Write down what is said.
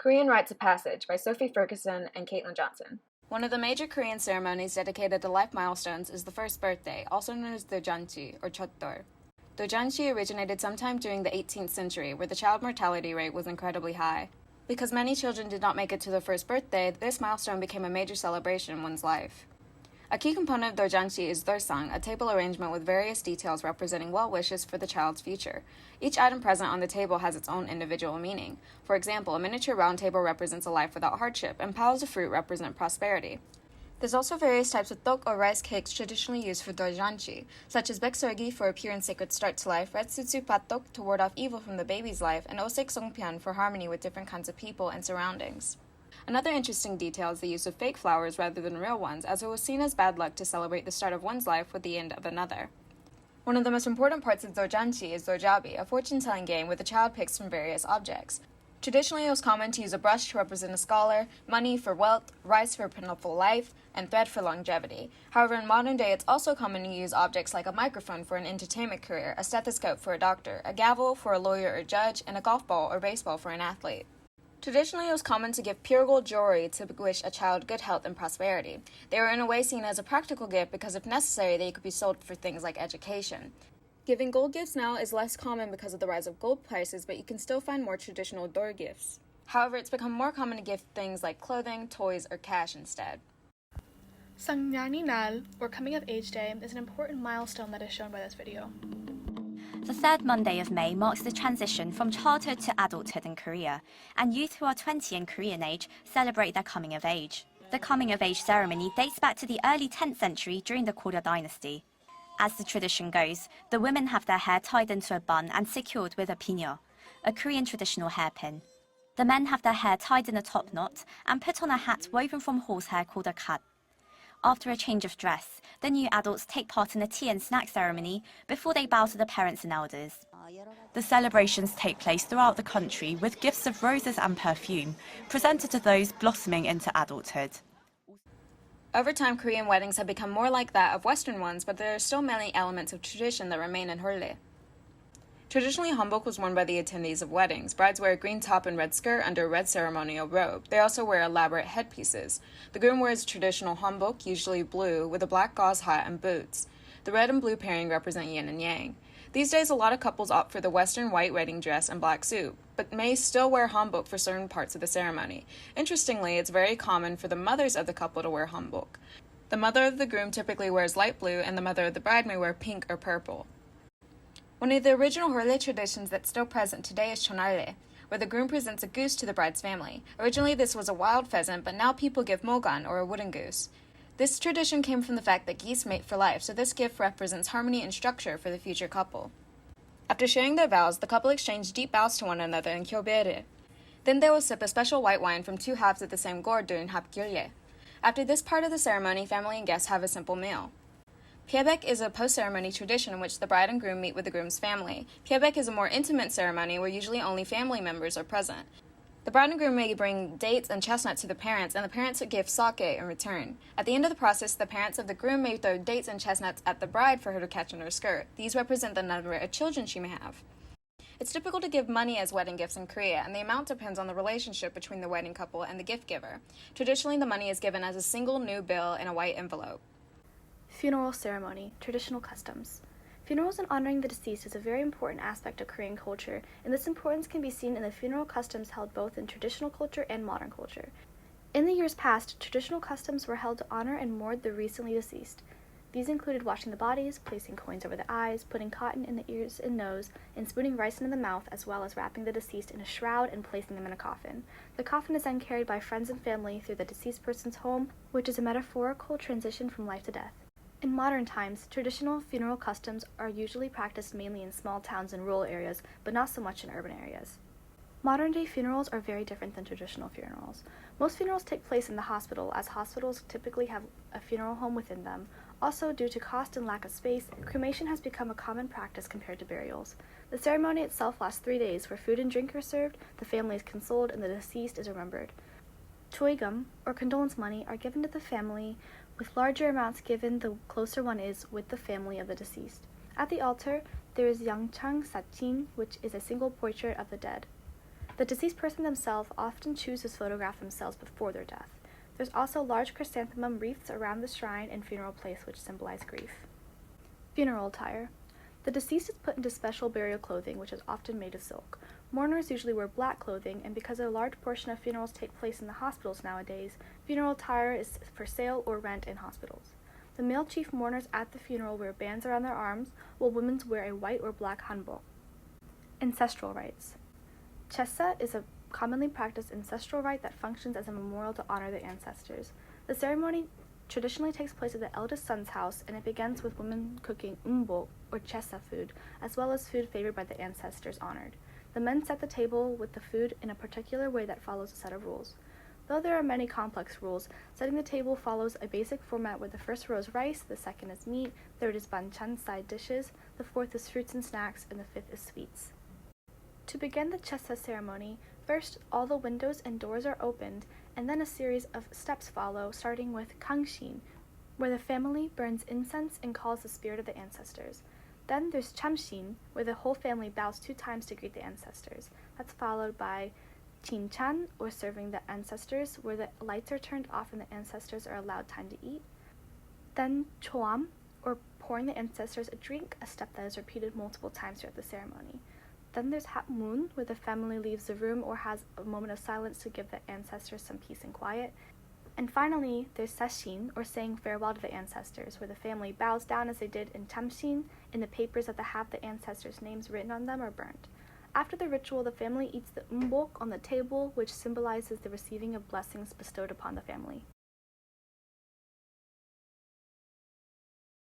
Korean Rites of Passage by Sophy Fergison and Caitlyn Johnson. One of the major Korean ceremonies dedicated to life milestones is the first birthday, also known as dojanchi or chotdol. Dojanchi originated sometime during the 18th century, where the child mortality rate was incredibly high. Because many children did not make it to their first birthday, this milestone became a major celebration in one's life. A key component of dojanchi is dorsang, a table arrangement with various details representing well wishes for the child's future. Each item present on the table has its own individual meaning. For example, a miniature round table represents a life without hardship, and piles of fruit represent prosperity. There's also various types of tok or rice cakes traditionally used for dojanchi, such as baekseolgi for a pure and sacred start to life, retsutsu patok to ward off evil from the baby's life, and osek songpyeon for harmony with different kinds of people and surroundings. Another interesting detail is the use of fake flowers rather than real ones, as it was seen as bad luck to celebrate the start of one's life with the end of another. One of the most important parts of dojanchi is dojabi, a fortune-telling game where the child picks from various objects. Traditionally, it was common to use a brush to represent a scholar, money for wealth, rice for a plentiful life, and thread for longevity. However, in modern day, it's also common to use objects like a microphone for an entertainment career, a stethoscope for a doctor, a gavel for a lawyer or judge, and a golf ball or baseball for an athlete. Traditionally, it was common to give pure gold jewelry to wish a child good health and prosperity. They were in a way seen as a practical gift because if necessary, they could be sold for things like education. Giving gold gifts now is less common because of the rise of gold prices, but you can still find more traditional door gifts. However, it's become more common to give things like clothing, toys, or cash instead. Sangyaninal, or Coming of Age Day, is an important milestone that is shown by this video. The third Monday of May marks the transition from childhood to adulthood in Korea, and youth who are 20 in Korean age celebrate their coming of age. The coming of age ceremony dates back to the early 10th century during the Goryeo dynasty. As the tradition goes, the women have their hair tied into a bun and secured with a pinya, a Korean traditional hairpin. The men have their hair tied in a top knot and put on a hat woven from horsehair called a kat. After a change of dress, the new adults take part in a tea and snack ceremony before they bow to the parents and elders. The celebrations take place throughout the country with gifts of roses and perfume presented to those blossoming into adulthood. Over time, Korean weddings have become more like that of Western ones, but there are still many elements of tradition that remain in Hole. Traditionally, hanbok was worn by the attendees of weddings. Brides wear a green top and red skirt under a red ceremonial robe. They also wear elaborate headpieces. The groom wears traditional hanbok, usually blue, with a black gauze hat and boots. The red and blue pairing represent yin and yang. These days, a lot of couples opt for the Western white wedding dress and black suit, but may still wear hanbok for certain parts of the ceremony. Interestingly, it's very common for the mothers of the couple to wear hanbok. The mother of the groom typically wears light blue, and the mother of the bride may wear pink or purple. One of the original Hole traditions that's still present today is chonarle, where the groom presents a goose to the bride's family. Originally, this was a wild pheasant, but now people give mogan, or a wooden goose. This tradition came from the fact that geese mate for life, so this gift represents harmony and structure for the future couple. After sharing their vows, the couple exchange deep bows to one another in kyobere. Then they will sip a special white wine from two halves of the same gourd during hapgyeolye. After this part of the ceremony, family and guests have a simple meal. Pyebaek is a post-ceremony tradition in which the bride and groom meet with the groom's family. Pyebaek is a more intimate ceremony where usually only family members are present. The bride and groom may bring dates and chestnuts to the parents, and the parents would give sake in return. At the end of the process, the parents of the groom may throw dates and chestnuts at the bride for her to catch in her skirt. These represent the number of children she may have. It's typical to give money as wedding gifts in Korea, and the amount depends on the relationship between the wedding couple and the gift giver. Traditionally, the money is given as a single new bill in a white envelope. Funeral ceremony, traditional customs. Funerals and honoring the deceased is a very important aspect of Korean culture, and this importance can be seen in the funeral customs held both in traditional culture and modern culture. In the years past, traditional customs were held to honor and mourn the recently deceased. These included washing the bodies, placing coins over the eyes, putting cotton in the ears and nose, and spooning rice into the mouth, as well as wrapping the deceased in a shroud and placing them in a coffin. The coffin is then carried by friends and family through the deceased person's home, which is a metaphorical transition from life to death. In modern times, traditional funeral customs are usually practiced mainly in small towns and rural areas, but not so much in urban areas. Modern-day funerals are very different than traditional funerals. Most funerals take place in the hospital, as hospitals typically have a funeral home within them. Also, due to cost and lack of space, cremation has become a common practice compared to burials. The ceremony itself lasts 3 days, where food and drink are served, the family is consoled, and the deceased is remembered. Choigum, or condolence money, are given to the family, with larger amounts given the closer one is with the family of the deceased. At the altar, there is Yangchang Sachin, which is a single portrait of the dead. The deceased person themselves often choose to photograph themselves before their death. There's also large chrysanthemum wreaths around the shrine and funeral place which symbolize grief. Funeral attire. The deceased is put into special burial clothing, which is often made of silk. Mourners usually wear black clothing, and because a large portion of funerals take place in the hospitals nowadays, funeral attire is for sale or rent in hospitals. The male chief mourners at the funeral wear bands around their arms, while women wear a white or black hanbok. Ancestral rites. Chesa is a commonly practiced ancestral rite that functions as a memorial to honor the ancestors. The ceremony traditionally takes place at the eldest son's house, and it begins with women cooking umbok, or chesa food, as well as food favored by the ancestors honored. The men set the table with the food in a particular way that follows a set of rules. Though there are many complex rules, setting the table follows a basic format where the first row is rice, the second is meat, third is banchan side dishes, the fourth is fruits and snacks, and the fifth is sweets. To begin the chesa ceremony, first all the windows and doors are opened, and then a series of steps follow, starting with kangshin, where the family burns incense and calls the spirit of the ancestors. Then there's chamshin, where the whole family bows 2 times to greet the ancestors. That's followed by chinchan, or serving the ancestors, where the lights are turned off and the ancestors are allowed time to eat. Then choam, or pouring the ancestors a drink, a step that is repeated multiple times throughout the ceremony. Then there's hapmun, where the family leaves the room or has a moment of silence to give the ancestors some peace and quiet. And finally, there's seshin, or saying farewell to the ancestors, where the family bows down as they did in chamshin, and the papers that have the ancestors' names written on them are burnt. After the ritual, the family eats the umbok on the table, which symbolizes the receiving of blessings bestowed upon the family.